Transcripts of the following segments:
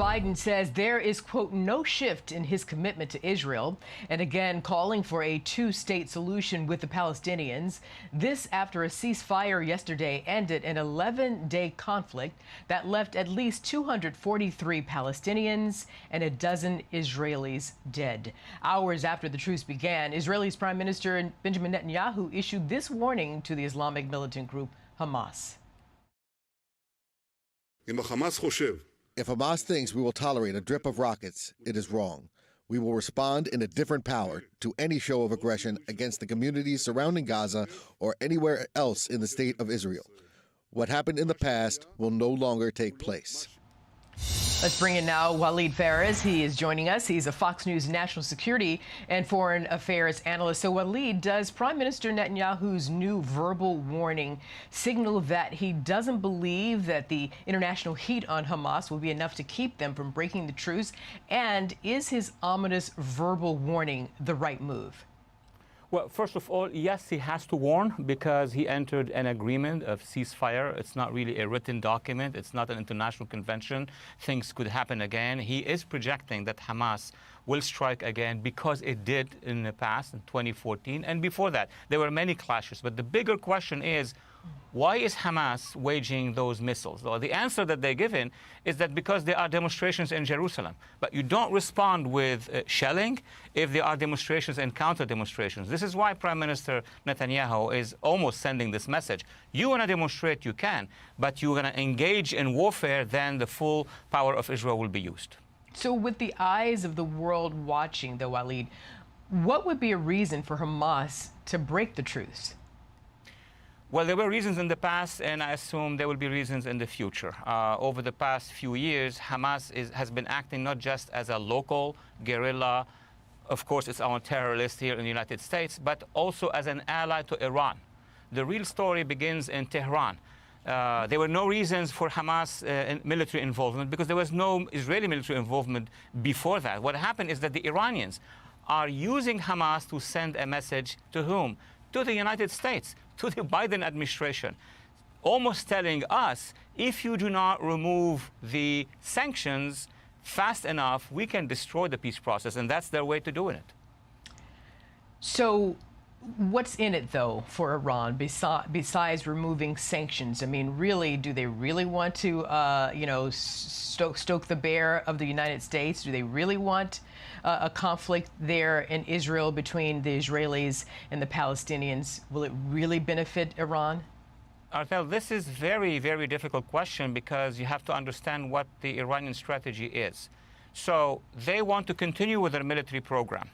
Biden says there is, quote, no shift in his commitment to Israel, and again calling for a two-state solution with the Palestinians. This after a ceasefire yesterday ended an 11-day conflict that left at least 243 Palestinians and a dozen Israelis dead. Hours after the truce began, Israel's Prime Minister Benjamin Netanyahu issued this warning to the Islamic militant group Hamas. If Hamas thinks we will tolerate a drip of rockets, it is wrong. We will respond in a different power to any show of aggression against the communities surrounding Gaza or anywhere else in the state of Israel. What happened in the past will no longer take place. Let's bring in now Walid Phares. He is joining us. He's a Fox News national security and foreign affairs analyst. So, Walid, does Prime Minister Netanyahu's new verbal warning signal that he doesn't believe that the international heat on Hamas will be enough to keep them from breaking the truce? And is his ominous verbal warning the right move? Well, first of all, yes, he has to warn because he entered an agreement of ceasefire. It's not really a written document. It's not an international convention. Things could happen again. He is projecting that Hamas will strike again because it did in the past, in 2014. And before that, there were many clashes. But the bigger question is, why is Hamas waging those missiles? Well, the answer that they're given is that because there are demonstrations in Jerusalem. But you don't respond with shelling if there are demonstrations and counter-demonstrations. This is why Prime Minister Netanyahu is almost sending this message. You want to demonstrate, you can, but you're going to engage in warfare, then the full power of Israel will be used. So with the eyes of the world watching, though, Walid, what would be a reason for Hamas to break the truce? Well, there were reasons in the past, and I assume there will be reasons in the future. Over the past few years, Hamas has been acting not just as a local guerrilla, of course it's our terrorist here in the United States, but also as an ally to Iran. The real story begins in Tehran. There were no reasons for Hamas military involvement because there was no Israeli military involvement before that. What happened is that the Iranians are using Hamas to send a message to whom? To the United States, to the Biden administration, almost telling us, if you do not remove the sanctions fast enough, we can destroy the peace process, and that's their way to doing it. So what's in it, though, for Iran besides removing sanctions? I mean, really, do they really want to, stoke the bear of the United States? Do they really want a conflict there in Israel between the Israelis and the Palestinians? Will it really benefit Iran? Artel, this is very, very difficult question because you have to understand what the Iranian strategy is. So they want to continue with their military program.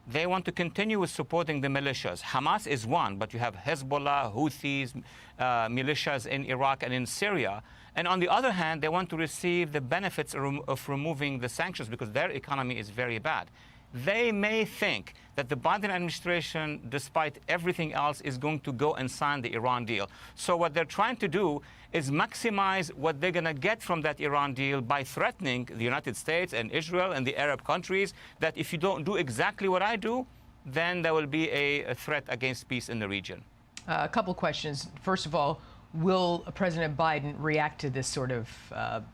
They want to continue with supporting the militias. Hamas is one, but you have Hezbollah, Houthis, militias in Iraq and in Syria. And on the other hand, they want to receive the benefits of removing the sanctions because their economy is very bad. They may think that the Biden administration, despite everything else, is going to go and sign the Iran deal. So what they're trying to do is maximize what they're going to get from that Iran deal by threatening the United States and Israel and the Arab countries that if you don't do exactly what I do, then there will be a threat against peace in the region. A couple questions. First of all, will President Biden react to this sort of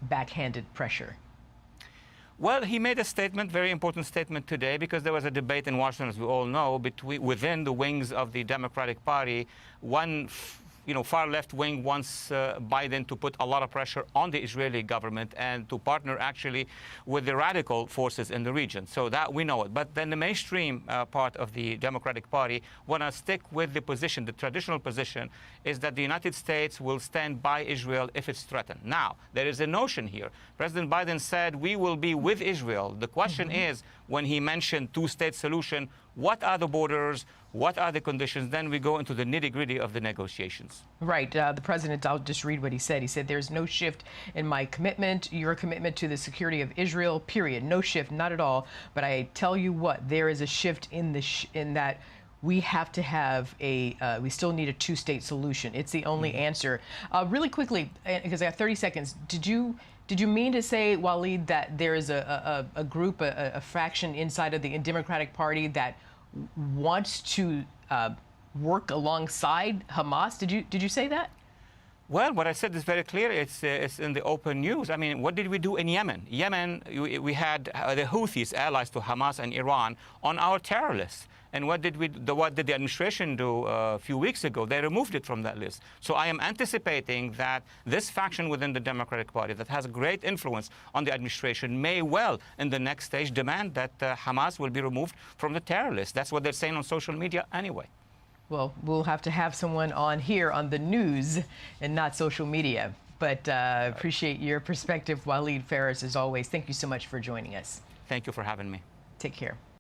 backhanded pressure? Well, he made a statement, very important statement today, because there was a debate in Washington, as we all know, within the wings of the Democratic Party. One far left wing wants Biden to put a lot of pressure on the Israeli government and to partner actually with the radical forces in the region. So that we know it. But then the mainstream part of the Democratic Party want to stick with the position, the traditional position, is that the United States will stand by Israel if it's threatened. Now, there is a notion here. President Biden said we will be with Israel. The question is, when he mentioned two-state solution, what are the borders? What are the conditions? Then we go into the nitty-gritty of the negotiations. Right. The president, I'll just read what he said. He said, there's no shift in my commitment, your commitment to the security of Israel, period. No shift, not at all. But I tell you what, there is a shift in that we have to have we still need a two-state solution. It's the only answer. Really quickly, because I have 30 seconds, did you mean to say, Walid, that there is a group, a faction inside of the Democratic Party that wants to work alongside Hamas? Did you say that? Well, what I said is very clear. It's in the open news. I mean, what did we do in Yemen? Yemen, we had the Houthis, allies to Hamas and Iran, on our terror list. And what did the administration do a few weeks ago? They removed it from that list. So I am anticipating that this faction within the Democratic Party that has great influence on the administration may well, in the next stage, demand that Hamas will be removed from the terror list. That's what they're saying on social media anyway. Well, we'll have to have someone on here on the news and not social media. But appreciate your perspective, Walid Phares, as always. Thank you so much for joining us. Thank you for having me. Take care.